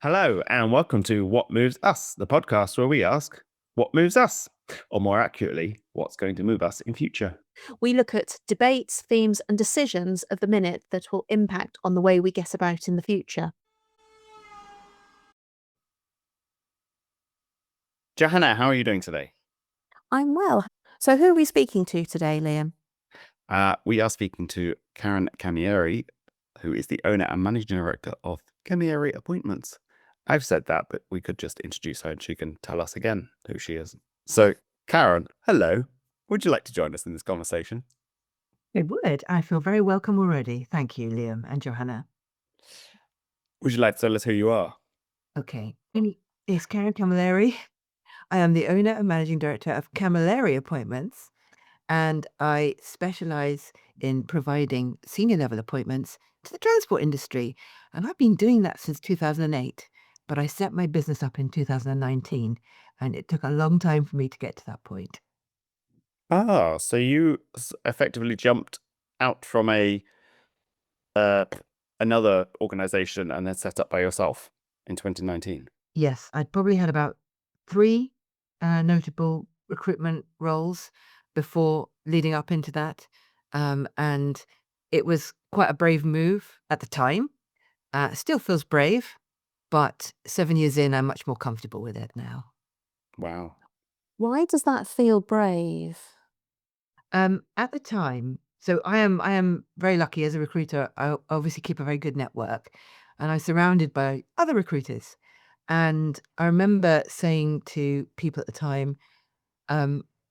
Hello, and welcome to What Moves Us, the podcast where we ask, what moves us? Or more accurately, what's going to move us in future? We look at debates, themes, and decisions of the minute that will impact on the way we get about in the future. Johannah, how are you doing today? I'm well. So, who are we speaking to today, Liam? We are speaking to Karen Camilleri, who is the owner and managing director of Camilleri Appointments. I've said that, but we could just introduce her and she can tell us again who she is. So, Karen, hello. Would you like to join us in this conversation? It would. I feel very welcome already. Thank you, Liam and Johanna. Would you like to tell us who you are? Okay. It's Karen Camilleri. I am the owner and managing director of Camilleri Appointments, and I specialize in providing senior level appointments to the transport industry. And I've been doing that since 2008, but I set my business up in 2019, and it took a long time for me to get to that point. So you effectively jumped out from another organization and then set up by yourself in 2019. Yes, I'd probably had about 3 notable recruitment roles before leading up into that, and it was quite a brave move at the time. Still feels brave, but 7 years in, I'm much more comfortable with it now. Wow. Why does that feel brave? At the time, so I am very lucky as a recruiter. I obviously keep a very good network, and I'm surrounded by other recruiters. And I remember saying to people at the time,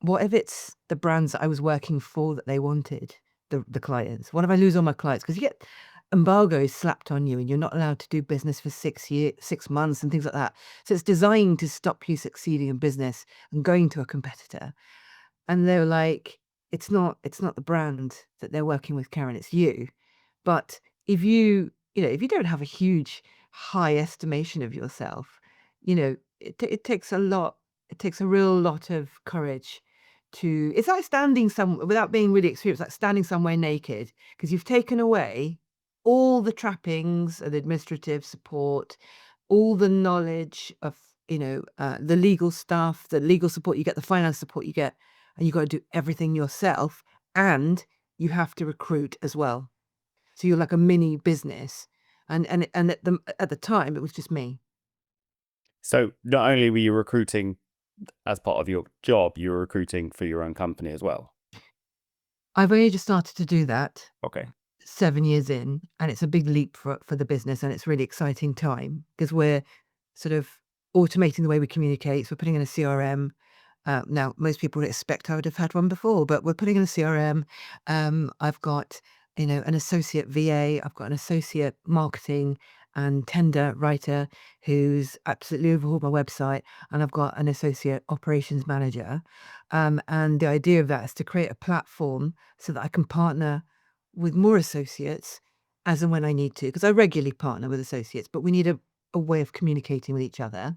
what if it's the brands that I was working for that they wanted, the clients? What if I lose all my clients? Because you get embargoes slapped on you and you're not allowed to do business for 6 months and things like that. So it's designed to stop you succeeding in business and going to a competitor. And they were like, it's not the brand that they're working with, Karen, it's you. But if you don't have a huge high estimation of yourself, it takes a real lot of courage to it's like standing some without being really experienced, like standing somewhere naked, because you've taken away all the trappings and administrative support, all the knowledge of, the legal stuff, the legal support you get, the finance support you get, and you've got to do everything yourself, and you have to recruit as well. So you're like a mini business. And at the time, it was just me. So not only were you recruiting as part of your job, you were recruiting for your own company as well. I've only just started to do that Okay. 7 years in, and it's a big leap for the business, and it's a really exciting time because we're sort of automating the way we communicate. So we're putting in a CRM. Now, most people would expect I would have had one before, but we're putting in a CRM. I've got, an associate VA. I've got an associate marketing and tender writer who's absolutely overhauled my website, and I've got an associate operations manager. And the idea of that is to create a platform so that I can partner with more associates as and when I need to, because I regularly partner with associates, but we need a way of communicating with each other.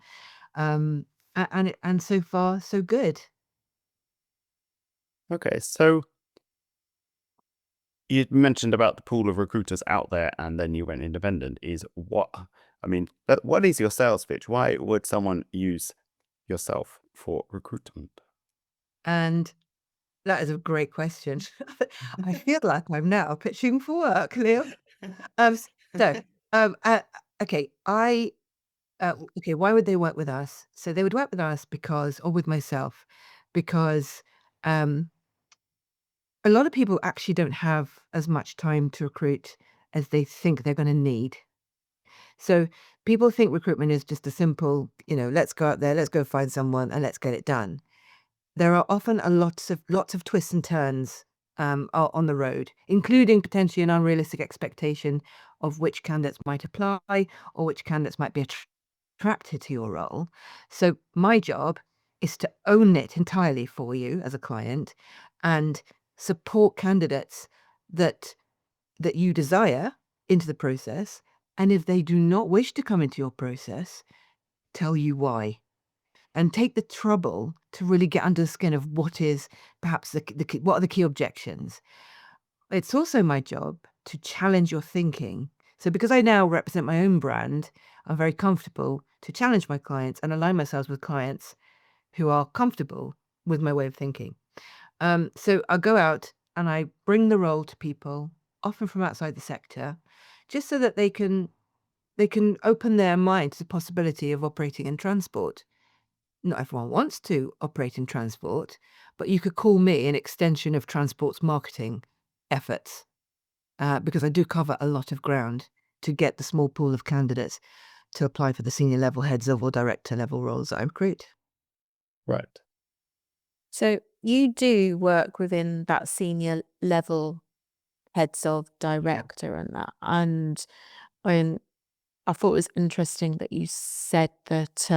Um, and so far, so good. Okay. So you mentioned about the pool of recruiters out there and then you went independent. What is your sales pitch? Why would someone use yourself for recruitment? And that is a great question. I feel like I'm now pitching for work, Leo. Um, so, um, uh, okay, why would they work with us? So they would work with us or with myself, because um, a lot of people actually don't have as much time to recruit as they think they're going to need. So people think recruitment is just a simple, let's go out there, let's go find someone and let's get it done. There are often lots of twists and turns on the road, including potentially an unrealistic expectation of which candidates might apply or which candidates might be attracted to your role. So my job is to own it entirely for you as a client and support candidates that you desire into the process. And if they do not wish to come into your process, tell you why and take the trouble to really get under the skin of what is perhaps what are the key objections. It's also my job to challenge your thinking. So because I now represent my own brand, I'm very comfortable to challenge my clients and align myself with clients who are comfortable with my way of thinking. So I go out and I bring the role to people, often from outside the sector, just so that they can open their mind to the possibility of operating in transport. Not everyone wants to operate in transport, but you could call me an extension of transport's marketing efforts, because I do cover a lot of ground to get the small pool of candidates to apply for the senior level heads of or director level roles that I recruit. Right. So you do work within that senior level heads of director and that. And I thought it was interesting that you said that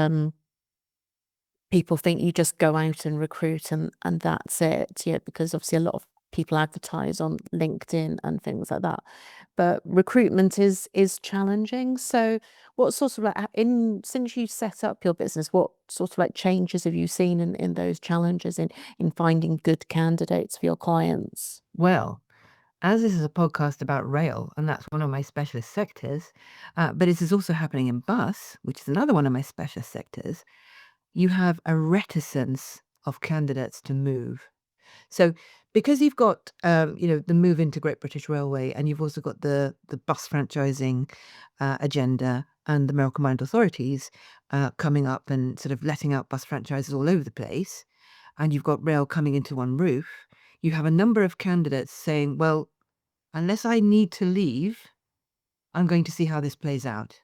people think you just go out and recruit and that's it. Yeah, because obviously a lot of people advertise on LinkedIn and things like that. But recruitment is challenging. So what sort of since you set up your business, what sort of like changes have you seen in those challenges in finding good candidates for your clients? Well, as this is a podcast about rail, and that's one of my specialist sectors, but it is also happening in bus, which is another one of my specialist sectors, you have a reticence of candidates to move. So because you've got, the move into Great British Railway, and you've also got the bus franchising agenda and the Mail Combined Authorities coming up and sort of letting out bus franchises all over the place, and you've got rail coming into one roof, you have a number of candidates saying, well, unless I need to leave, I'm going to see how this plays out.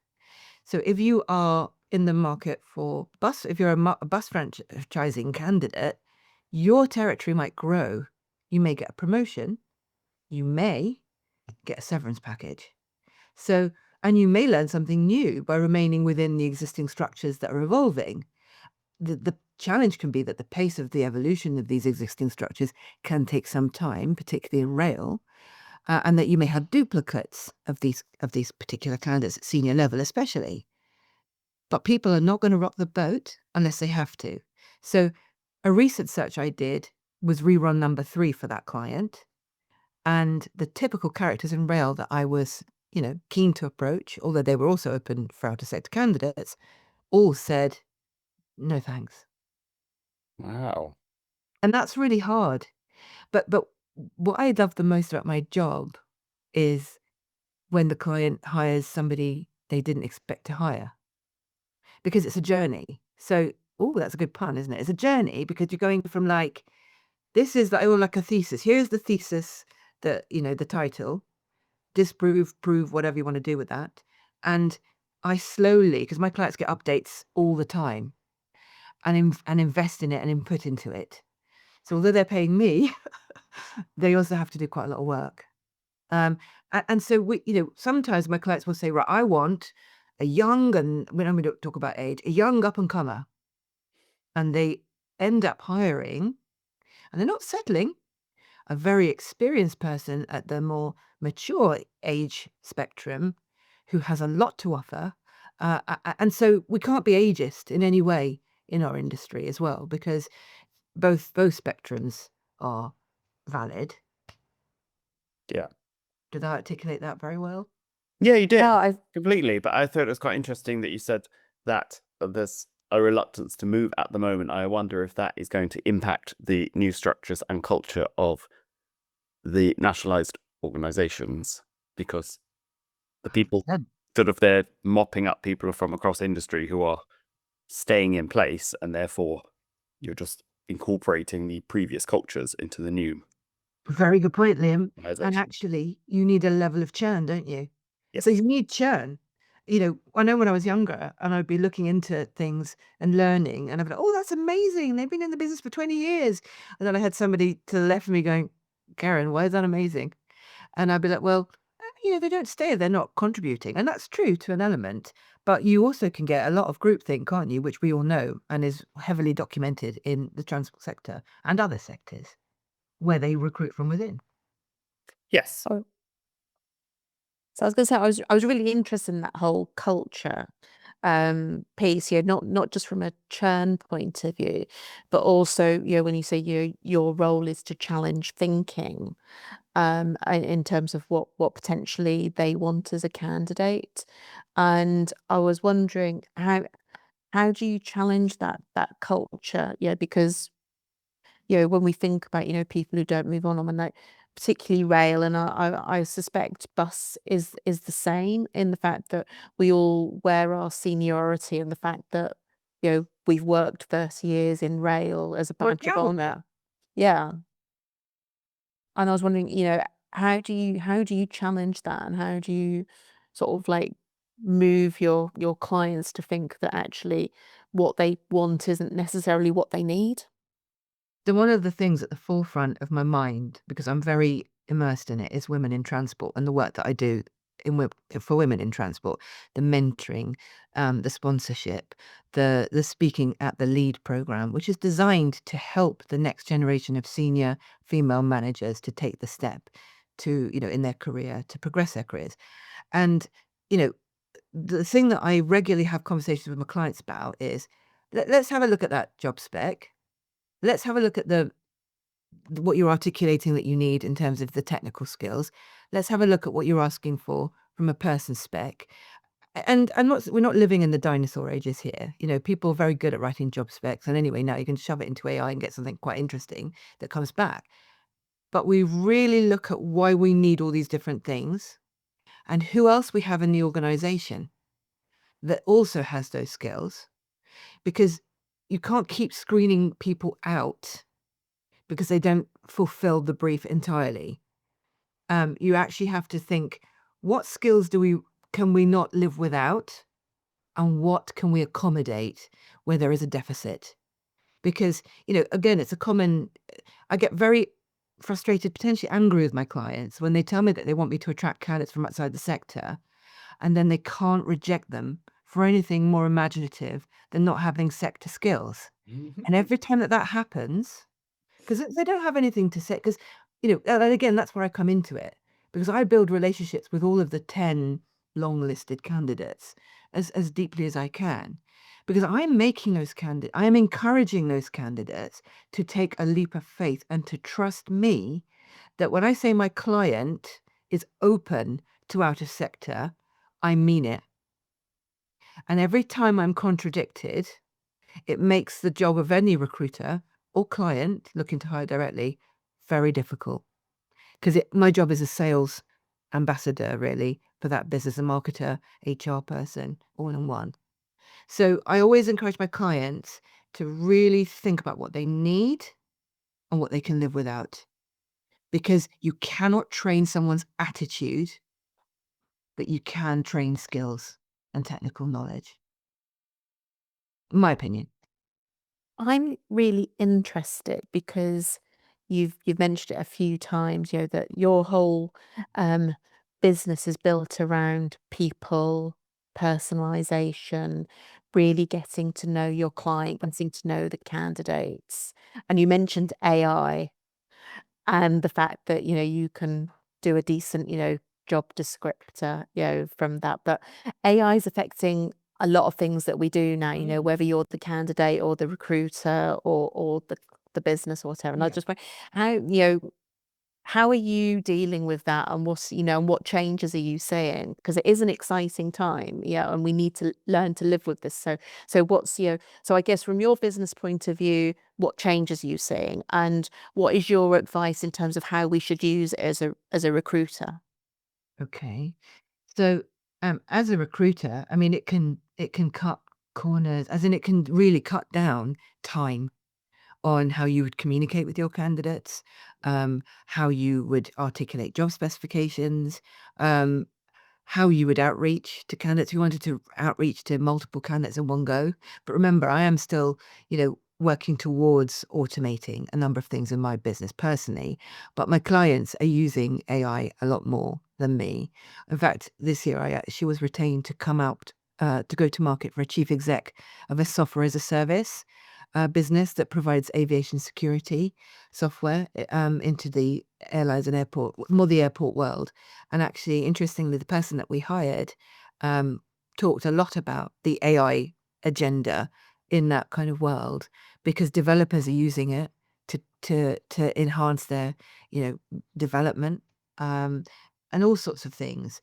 So if you are in the market for bus, if you're a bus franchising candidate, your territory might grow. You may get a promotion. You may get a severance package. So, and you may learn something new by remaining within the existing structures that are evolving. The challenge can be that the pace of the evolution of these existing structures can take some time, particularly in rail, and that you may have duplicates of these particular candidates at senior level, especially. But people are not going to rock the boat unless they have to. So a recent search I did was rerun number 3 for that client. And the typical characters in rail that I was, keen to approach, although they were also open for outer sector candidates, all said, no thanks. Wow. And that's really hard. But what I love the most about my job is when the client hires somebody they didn't expect to hire. Because it's a journey. So, oh, that's a good pun, isn't it? It's a journey because you're going from this is like a thesis. Here's the thesis that, the title, disprove, prove, whatever you want to do with that. And I slowly, because my clients get updates all the time and invest in it and input into it. So although they're paying me, they also have to do quite a lot of work. And so sometimes my clients will say, right, I want a young, and when we don't talk about age, a young up and comer, and they end up hiring, and they're not settling, a very experienced person at the more mature age spectrum who has a lot to offer. And so we can't be ageist in any way in our industry as well, because both spectrums are valid. Yeah. Did I articulate that very well? Yeah, you did. Yeah, Completely. But I thought it was quite interesting that you said that there's a reluctance to move at the moment. I wonder if that is going to impact the new structures and culture of the nationalised organisations, because the people they're mopping up people from across industry who are staying in place, and therefore you're just incorporating the previous cultures into the new Very good point, Liam. And organisation. actually, you need a level of churn, don't you? Yes. So you need churn. I know when I was younger and I'd be looking into things and learning, and I'd be like, oh, that's amazing. They've been in the business for 20 years. And then I had somebody to the left of me going, Karen, why is that amazing? And I'd be like, well, they don't stay, they're not contributing. And that's true to an element. But you also can get a lot of groupthink, can't you? Which we all know and is heavily documented in the transport sector and other sectors where they recruit from within. Yes. So I was going to say, I was really interested in that whole culture piece, not just from a churn point of view, but also, when you say your role is to challenge thinking. in terms of what potentially they want as a candidate. And I was wondering how do you challenge that culture? Yeah, because when we think about people who don't move on, I mean, like particularly rail, and I suspect bus is the same in the fact that we all wear our seniority and the fact that we've worked 30 years in rail as a Well, badge of yeah. honor. Yeah. And I was wondering, how do you challenge that, and how do you sort of like move your clients to think that actually what they want isn't necessarily what they need? So one of the things at the forefront of my mind, because I'm very immersed in it, is women in transport and the work that I do for women in transport, the mentoring, the sponsorship, the speaking at the lead program, which is designed to help the next generation of senior female managers to take the step to, in their career, to progress their careers. And, you know, the thing that I regularly have conversations with my clients about is let's have a look at that job spec. Let's have a look at what you're articulating that you need in terms of the technical skills. Let's have a look at what you're asking for from a person spec. We're not living in the dinosaur ages here. People are very good at writing job specs. And anyway, now you can shove it into AI and get something quite interesting that comes back. But we really look at why we need all these different things and who else we have in the organization that also has those skills, because you can't keep screening people out because they don't fulfill the brief entirely. You actually have to think, what skills can we not live without, and what can we accommodate where there is a deficit? Because, again, I get very frustrated, potentially angry with my clients when they tell me that they want me to attract candidates from outside the sector, and then they can't reject them for anything more imaginative than not having sector skills. And every time that happens, because they don't have anything to say, because, and again, that's where I come into it, because I build relationships with all of the 10 long-listed candidates as deeply as I can, because I am encouraging those candidates to take a leap of faith and to trust me that when I say my client is open to out of sector, I mean it. And every time I'm contradicted, it makes the job of any recruiter or client looking to hire directly very difficult, because my job is a sales ambassador, really, for that business, a marketer, HR person, all in one. So I always encourage my clients to really think about what they need and what they can live without, because you cannot train someone's attitude, but you can train skills and technical knowledge, in my opinion. I'm really interested because you've mentioned it a few times, that your whole um, business is built around people, personalization, really getting to know your client, getting to know the candidates. And you mentioned AI and the fact that you can do a decent job descriptor from that, but AI is affecting a lot of things that we do now, whether you're the candidate or the recruiter or the business or whatever. And I Yeah. just wonder how are you dealing with that, and what changes are you seeing? Because it is an exciting time, and we need to learn to live with this. So what's so I guess from your business point of view, what changes are you seeing, and what is your advice in terms of how we should use it as a recruiter? Okay. So, as a recruiter, I mean, it can cut corners, as in it can really cut down time on how you would communicate with your candidates, how you would articulate job specifications, um, how you would outreach to candidates. We wanted to outreach to multiple candidates in one go. But remember, I am still, working towards automating a number of things in my business personally. But my clients are using AI a lot more than me. In fact, this year I actually was retained to come out to go to market for a chief exec of a software as a service business that provides aviation security software into the airlines and more the airport world. And actually, interestingly, the person that we hired talked a lot about the AI agenda in that kind of world, because developers are using it to enhance their, development, and all sorts of things.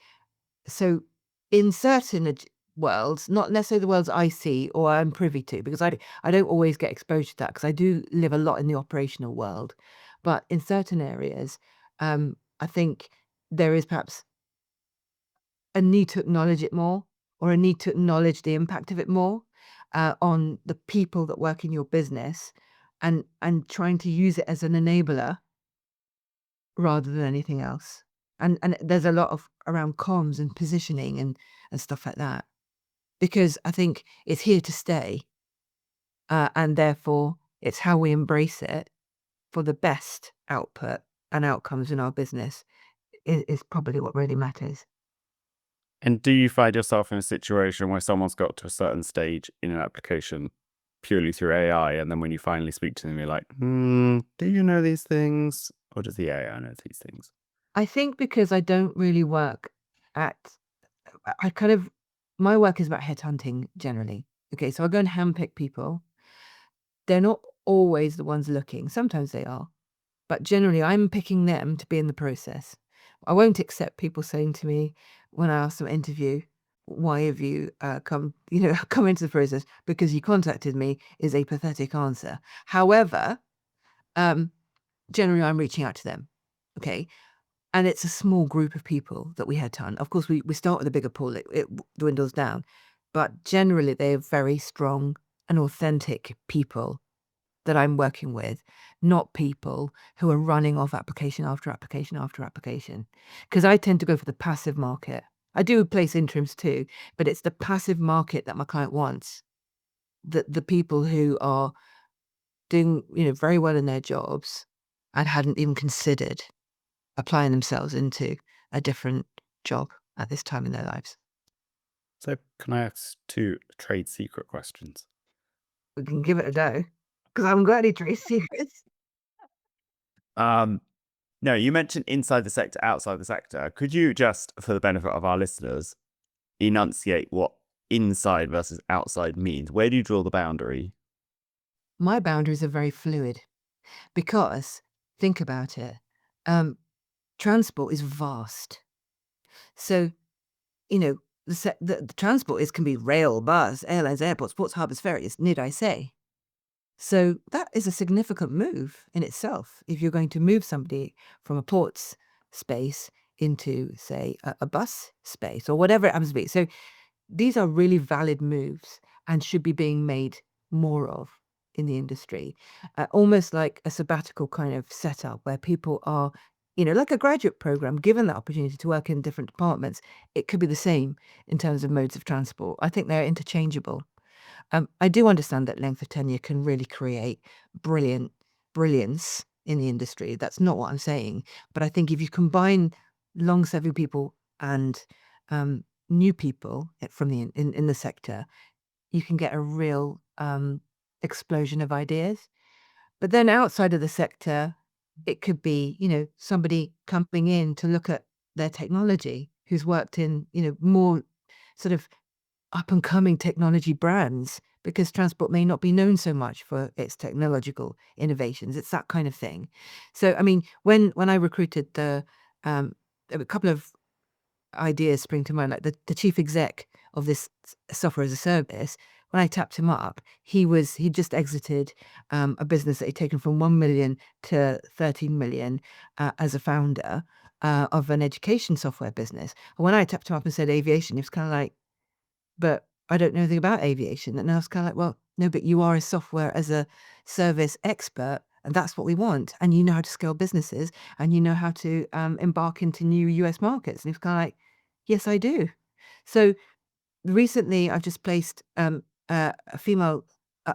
So in certain worlds, not necessarily the worlds I see or I'm privy to, because I don't always get exposure to that because I do live a lot in the operational world. But in certain areas, I think there is perhaps a need to acknowledge it more, or a need to acknowledge the impact of it more on the people that work in your business, and trying to use it as an enabler rather than anything else. And there's a lot of around comms and positioning and stuff like that, because I think it's here to stay, and therefore it's how we embrace it for the best output and outcomes in our business is probably what really matters. And do you find yourself in a situation where someone's got to a certain stage in an application purely through AI, and then when you finally speak to them, you're like, do you know these things? Or does the AI know these things? I think because I don't really work at, I kind of, my work is about headhunting generally. Okay, so I go and handpick people. They're not always the ones looking. Sometimes they are, but generally I'm picking them to be in the process. I won't accept people saying to me when I ask them interview, why have you come into the process? Because you contacted me is a pathetic answer. However, generally I'm reaching out to them. Okay. And it's a small group of people that we headhunt. Of course, we start with a bigger pool, it dwindles down. But generally, they are very strong and authentic people that I'm working with, not people who are running off application after application after application. Because I tend to go for the passive market. I do place interims too, but it's the passive market that my client wants. The people who are doing very well in their jobs and hadn't even considered applying themselves into a different job at this time in their lives. So can I ask 2 trade secret questions? We can give it a go, because I haven't got any trade secrets. No, you mentioned inside the sector, outside the sector. Could you just, for the benefit of our listeners, enunciate what inside versus outside means? Where do you draw the boundary? My boundaries are very fluid because, think about it, transport is vast. So, the transport can be rail, bus, airlines, airports, ports, harbours, ferries, need I say. So that is a significant move in itself. If you're going to move somebody from a ports space into, say, a bus space or whatever it happens to be. So these are really valid moves and should be being made more of in the industry. Almost like a sabbatical kind of setup where people are, like a graduate program, given the opportunity to work in different departments. It could be the same in terms of modes of transport. I think they're interchangeable. I do understand that length of tenure can really create brilliance in the industry. That's not what I'm saying. But I think if you combine long-serving people and new people from in the sector, you can get a real explosion of ideas. But then outside of the sector, it could be, somebody coming in to look at their technology who's worked in, more sort of up and coming technology brands, because transport may not be known so much for its technological innovations. It's that kind of thing. So, I mean, when I recruited a couple of ideas spring to mind, like the chief exec of this software as a service. When I tapped him up, he'd just exited a business that he'd taken from 1 million to 13 million as a founder of an education software business. And when I tapped him up and said aviation, he was kind of like, but I don't know anything about aviation. And I was kind of like, well, no, but you are a software as a service expert, and that's what we want. And you know how to scale businesses, and you know how to embark into new US markets. And he was kind of like, yes, I do. So recently, I've just placed a female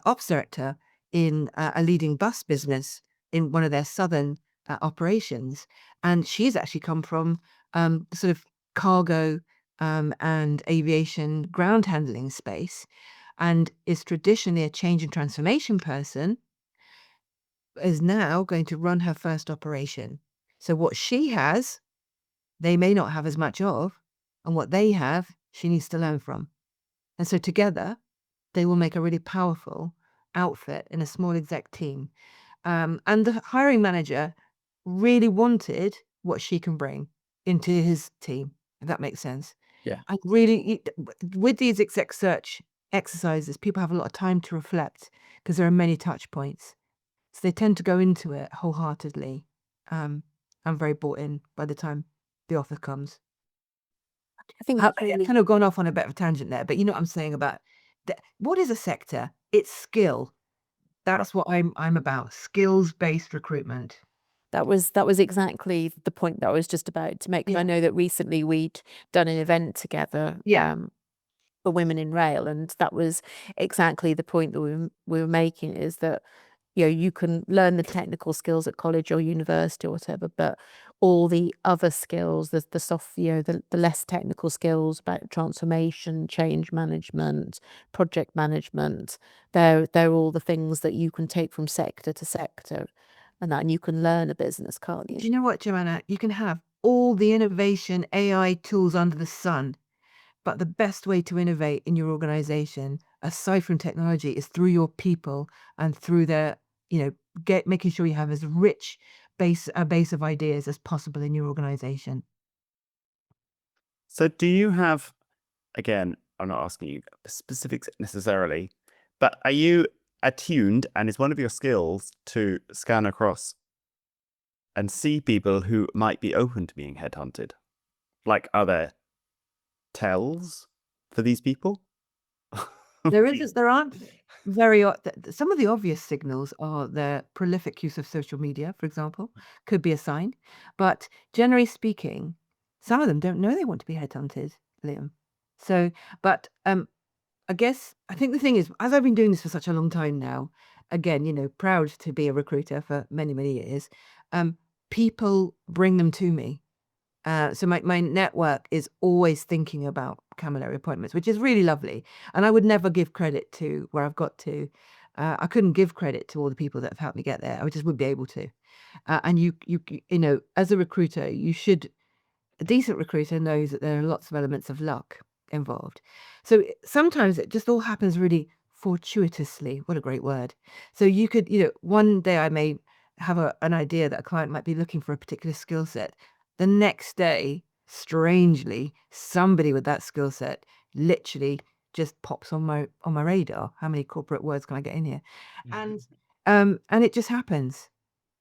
ops director in a leading bus business in one of their southern operations. And she's actually come from the sort of cargo and aviation ground handling space, and is traditionally a change and transformation person, is now going to run her first operation. So what she has, they may not have as much of, and what they have, she needs to learn from. And so together, they will make a really powerful outfit in a small exec team. And the hiring manager really wanted what she can bring into his team, if that makes sense. Yeah. And really, with these exec search exercises, people have a lot of time to reflect because there are many touch points. So they tend to go into it wholeheartedly. I'm very bought in by the time the offer comes. I think I've that's really kind of gone off on a bit of a tangent there, but you know what I'm saying about what is a sector? It's skill. That's what I'm about. Skills-based recruitment. that was exactly the point that I was just about to make. 'Cause I Yeah. know that recently we'd done an event together, Yeah. for women in rail, and that was exactly the point that we were making, is that, you know, you can learn the technical skills at college or university or whatever, but all the other skills, the soft, you know, the less technical skills about transformation, change management, project management, they're all the things that you can take from sector to sector, and you can learn a business, can't Do you? you know what, Joanna? You can have all the innovation AI tools under the sun, but the best way to innovate in your organization, aside from technology, is through your people and through their, making sure you have as rich a base of ideas as possible in your organization. So do you have, again, I'm not asking you the specifics necessarily, but are you attuned, and is one of your skills to scan across and see people who might be open to being headhunted? Like, are there tells for these people? There aren't some of the obvious signals are the prolific use of social media, for example, could be a sign. But generally speaking, some of them don't know they want to be headhunted, Liam. So, but I think the thing is, as I've been doing this for such a long time now, again, proud to be a recruiter for many, many years, people bring them to me. So my network is always thinking about Camilleri appointments, which is really lovely. And I would never give credit to where I've got to. I couldn't give credit to all the people that have helped me get there. I just wouldn't be able to. And as a recruiter, a decent recruiter knows that there are lots of elements of luck involved. So sometimes it just all happens really fortuitously. What a great word. So you could, one day I may have an idea that a client might be looking for a particular skill set. The next day, strangely, somebody with that skill set literally just pops on my radar. How many corporate words can I get in here? And it just happens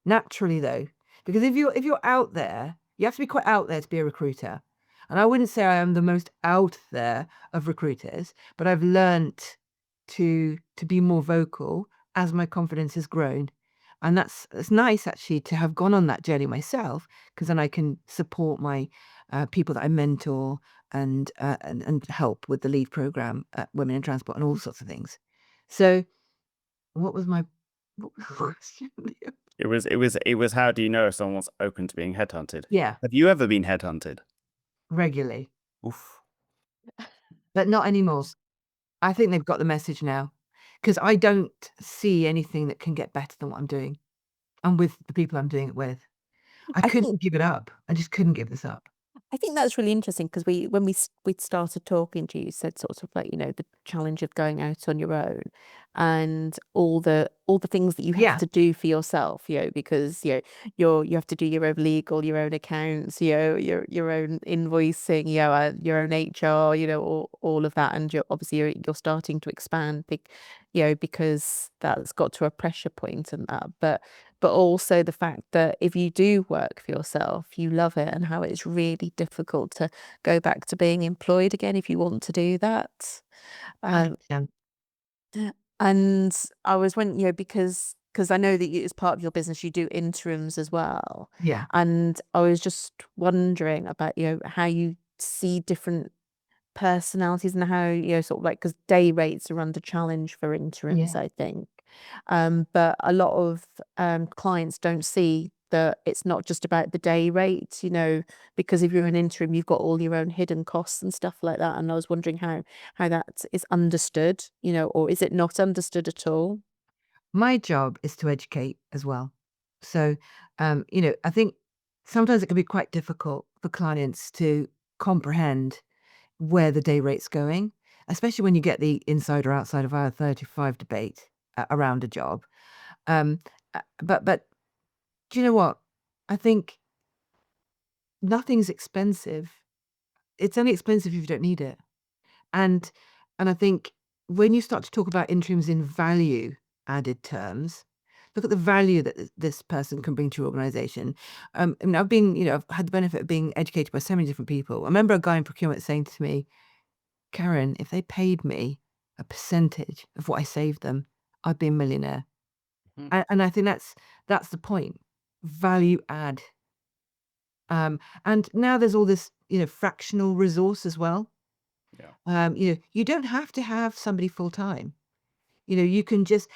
naturally, though, because if you're out there, you have to be quite out there to be a recruiter. And I wouldn't say I am the most out there of recruiters, but I've learnt to be more vocal as my confidence has grown. And it's nice actually to have gone on that journey myself, because then I can support my people that I mentor and help with the lead program at Women in Transport and all sorts of things. So what was what was the question? It was how do you know if someone's open to being headhunted? Yeah, Have you ever been headhunted? regularly, Oof. but not anymore. I think they've got the message now, because I don't see anything that can get better than what I'm doing and with the people I'm doing it with. I I think couldn't give it up. I just couldn't give this up. I think that's really interesting, because when we started talking to you, said sort of like, you know, the challenge of going out on your own, and all the things that you have Yeah. to do for yourself, you know, because you have to do your own legal, your own accounts, your own invoicing, your own HR, all of that, and you're starting to expand, because that's got to a pressure point, and that, but also the fact that if you do work for yourself, you love it, and how it's really difficult to go back to being employed again if you want to do that. Um, 100%. and I was when because I know that as part of your business you do interims as well, Yeah. and I was just wondering about how you see different personalities, and how sort of like, because day rates are under challenge for interims, Yeah. I think, but a lot of clients don't see that it's not just about the day rate, because if you're an interim you've got all your own hidden costs and stuff like that, and I was wondering how that is understood, or is it not understood at all? My job is to educate as well. So, I think sometimes it can be quite difficult for clients to comprehend where the day rate's going, especially when you get the inside or outside of our 35 debate around a job. Um, But do you know what? I think nothing's expensive. It's only expensive if you don't need it. And I think when you start to talk about interims in value added terms, look at the value that this person can bring to your organization. And I've been, I've had the benefit of being educated by so many different people. I remember a guy in procurement saying to me, Karen, if they paid me a percentage of what I saved them, I'd be a millionaire. Mhm. And I think that's the point. Value add. And now there's all this, fractional resource as well. Yeah. You don't have to have somebody full time. You can just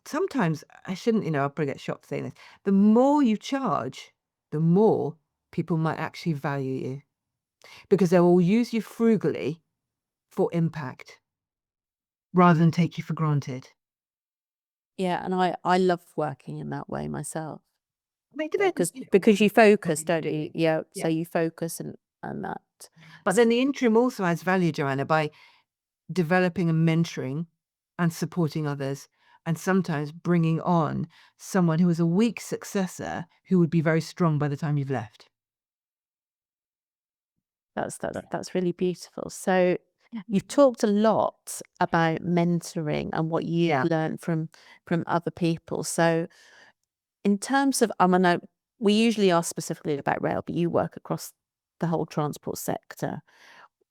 sometimes I shouldn't, I'll probably get shocked saying this. The more you charge, the more people might actually value you because they will use you frugally for impact rather than take you for granted. Yeah, and I love working in that way myself. I mean, it depends, Because you what focus, you don't do. you? Yeah, Yeah. so you focus and that. But then the interim also adds value, Joanna, by developing and mentoring and supporting others, and sometimes bringing on someone who is a weak successor who would be very strong by the time you've left. That's really beautiful. So you've talked a lot about mentoring and what you've Yeah. learned from other people. So in terms of, I know we usually ask specifically about rail, but you work across the whole transport sector.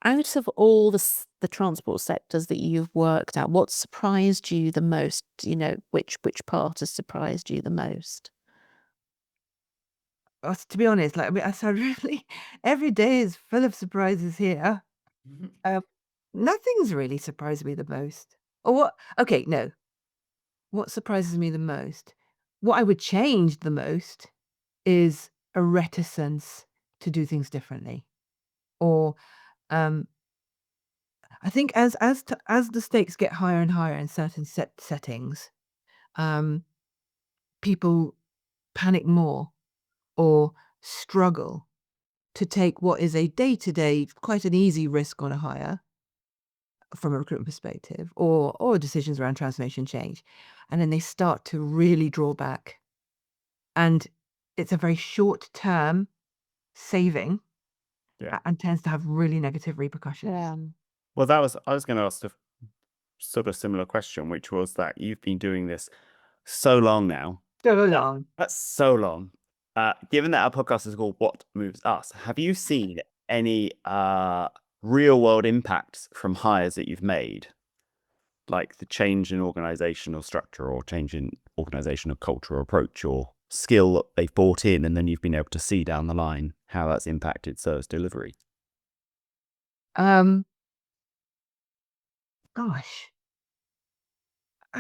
Out of all the transport sectors that you've worked at, what surprised you the most? Which part has surprised you the most? To be honest, like, I mean, I sound really, every day is full of surprises here. Mhm. Nothing's really surprised me the most. Or what? Okay, no. What surprises me the most? What I would change the most is a reticence to do things differently. Or um, I think as the stakes get higher and higher in certain settings, um, people panic more or struggle to take what is a day-to-day, quite an easy risk on a hire from a recruitment perspective, or decisions around transformation change, and then they start to really draw back, and it's a very short-term saving Yeah. and tends to have really negative repercussions. Yeah. Well, I was going to ask a sort of similar question, which was that you've been doing this so long now. So long. That's so long. Given that our podcast is called What Moves Us, have you seen any real world impacts from hires that you've made? Like the change in organizational structure or change in organizational culture or approach or skill that they've brought in, and then you've been able to see down the line how that's impacted service delivery? Gosh.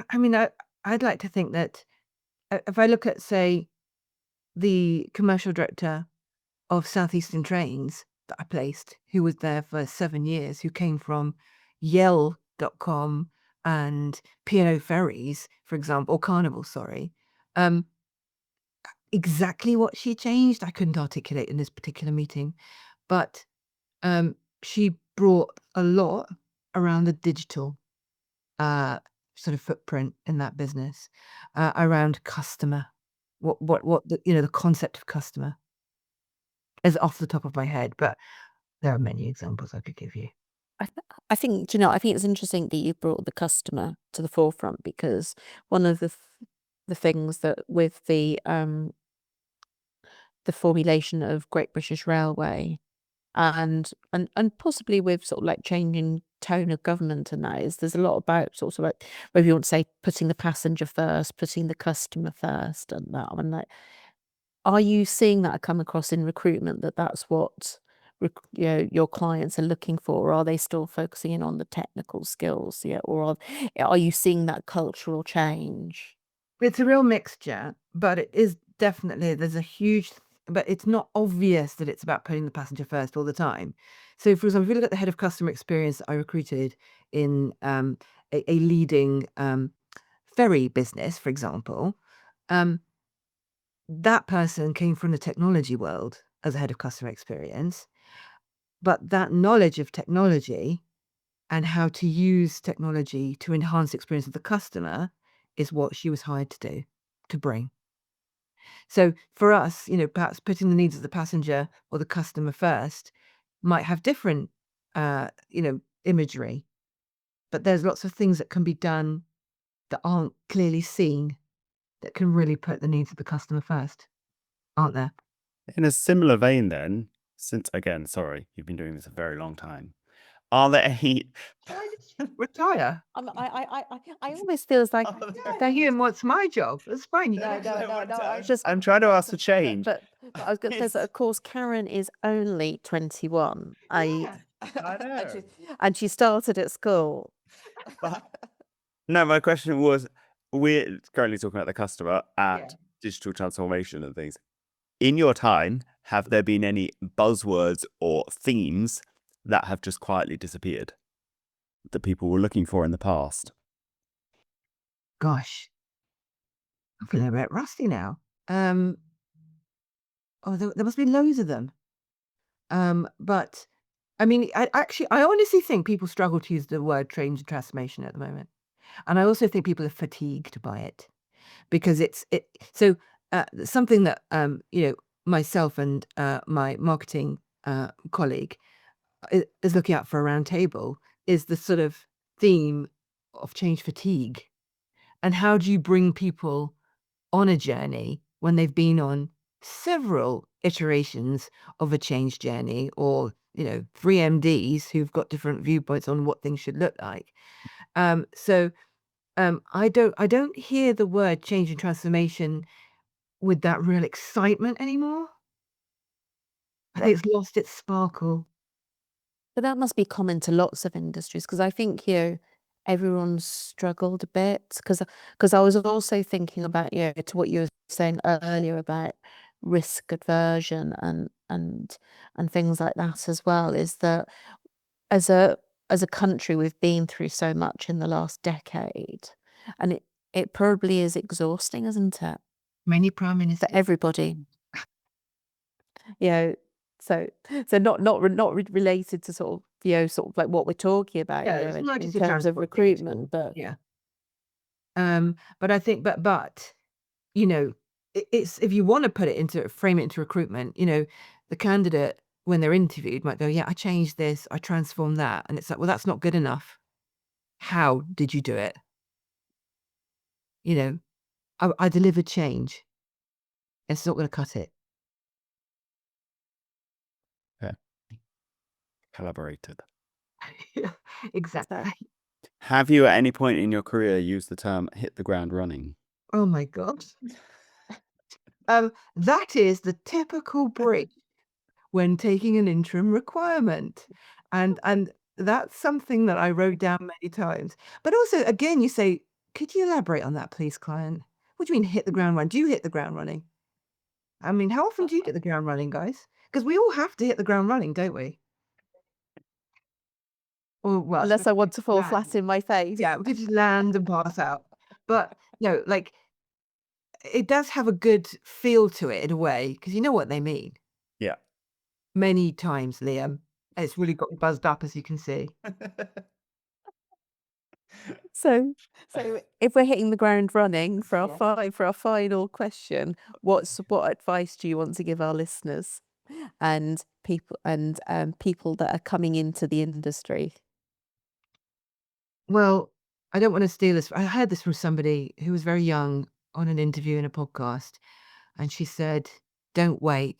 I mean, I'd like to think that if I look at, say, the commercial director of Southeastern Trains that I placed, who was there for 7 years, who came from Yell.com and P&O Ferries, for example, or Carnival, sorry. Exactly what she changed, I couldn't articulate in this particular meeting, but she brought a lot around the digital sort of footprint in that business, around customer. What the concept of customer is off the top of my head, but there are many examples I could give you. I think, I think it's interesting that you brought the customer to the forefront, because one of the things that with the formulation of Great British Railway and possibly with sort of like changing tone of government, and that is there's a lot about sort of like, whether you want to say putting the passenger first, putting the customer first, and that one. Like, are you seeing that come across in recruitment, that that's what your clients are looking for, or are they still focusing in on the technical skills? Yeah, or are you seeing that cultural change? It's a real mixture, but it is definitely, there's a huge, but it's not obvious that it's about putting the passenger first all the time. So, for example, if you look at the head of customer experience that I recruited in a leading ferry business, for example, that person came from the technology world as a head of customer experience, but that knowledge of technology and how to use technology to enhance the experience of the customer is what she was hired to do. to bring. So for us, perhaps putting the needs of the passenger or the customer first might have different, imagery, but there's lots of things that can be done that aren't clearly seen that can really put the needs of the customer first, aren't there? In a similar vein, then, since again, sorry, you've been doing this a very long time. Are there any? Shall I just retire? I almost feels like Now, Ian, what's my job? That's fine. You no, can no. I was just I'm trying to ask for change. but I was going to say that of course Karen is only 21. Yeah. I know. And she started at school. But no, my question was: we're currently talking about the customer and Yeah. digital transformation and things. In your time, have there been any buzzwords or themes that have just quietly disappeared that people were looking for in the past? Gosh, I'm feeling a bit rusty now. There must be loads of them. But I mean, I honestly think people struggle to use the word change and transformation at the moment, and I also think people are fatigued by it because so something that myself and my marketing colleague is looking at for a round table is the sort of theme of change fatigue, and how do you bring people on a journey when they've been on several iterations of a change journey, or 3 MDs who've got different viewpoints on what things should look like. So I don't hear the word change and transformation with that real excitement anymore. I think it's lost its sparkle. But that must be common to lots of industries because I think everyone's struggled a bit because I was also thinking about to what you were saying earlier about risk aversion and things like that as well, is that as a country we've been through so much in the last decade, and it probably is exhausting, isn't it, Many prime for ministers. everybody? you know so not related to sort of like what we're talking about, Yeah, it's not in just a terms of transport thing at all. recruitment, but Yeah. But I think, you know, it's if you want to frame it into recruitment, the candidate when they're interviewed might go, yeah, I changed this, I transformed that, and it's like, well, that's not good enough. How did you do it? I delivered change. It's not going to cut it. Yeah. Collaborated. Yeah, exactly. Have you at any point in your career used the term hit the ground running? Oh my God. That is the typical break when taking an interim requirement. And that's something that I wrote down many times. But also, again, you say, could you elaborate on that, please, client? What do you mean hit the ground running? Do you hit the ground running? I mean, how often do you hit the ground running, guys? Because we all have to hit the ground running, don't we? Or well, unless I want to fall land. flat in my face. Yeah, we could just land and pass out. But like it does have a good feel to it in a way, because you know what they mean. Yeah. Many times, Liam. It's really got me buzzed up, as you can see. So if we're hitting the ground running for our final question, what advice do you want to give our listeners and people that are coming into the industry? Well, I don't want to steal this. I heard this from somebody who was very young on an interview in a podcast, and she said, "Don't wait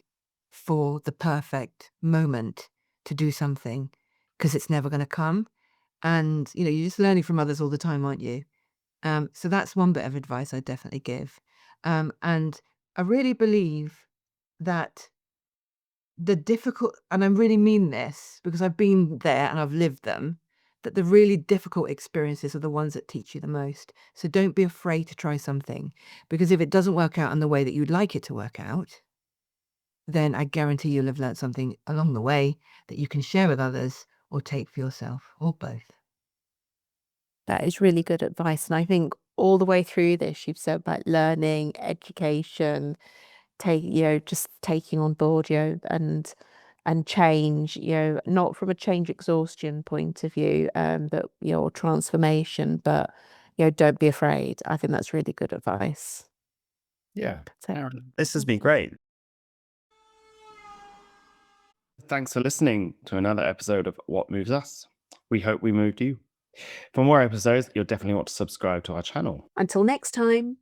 for the perfect moment to do something, because it's never going to come." And you're just learning from others all the time, aren't you? So that's one bit of advice I definitely give. And I really believe that and I really mean this because I've been there and I've lived them, that the really difficult experiences are the ones that teach you the most. So don't be afraid to try something, because if it doesn't work out in the way that you'd like it to work out, then I guarantee you'll have learned something along the way that you can share with others or take for yourself, or both. That is really good advice. And I think all the way through this, you've said about learning, education, just taking on board, and change, not from a change exhaustion point of view, but, or transformation, but, don't be afraid. I think that's really good advice. Yeah. So Karen, this has been awesome. great. Thanks for listening to another episode of What Moves Us. We hope we moved you. For more episodes, you'll definitely want to subscribe to our channel. Until next time.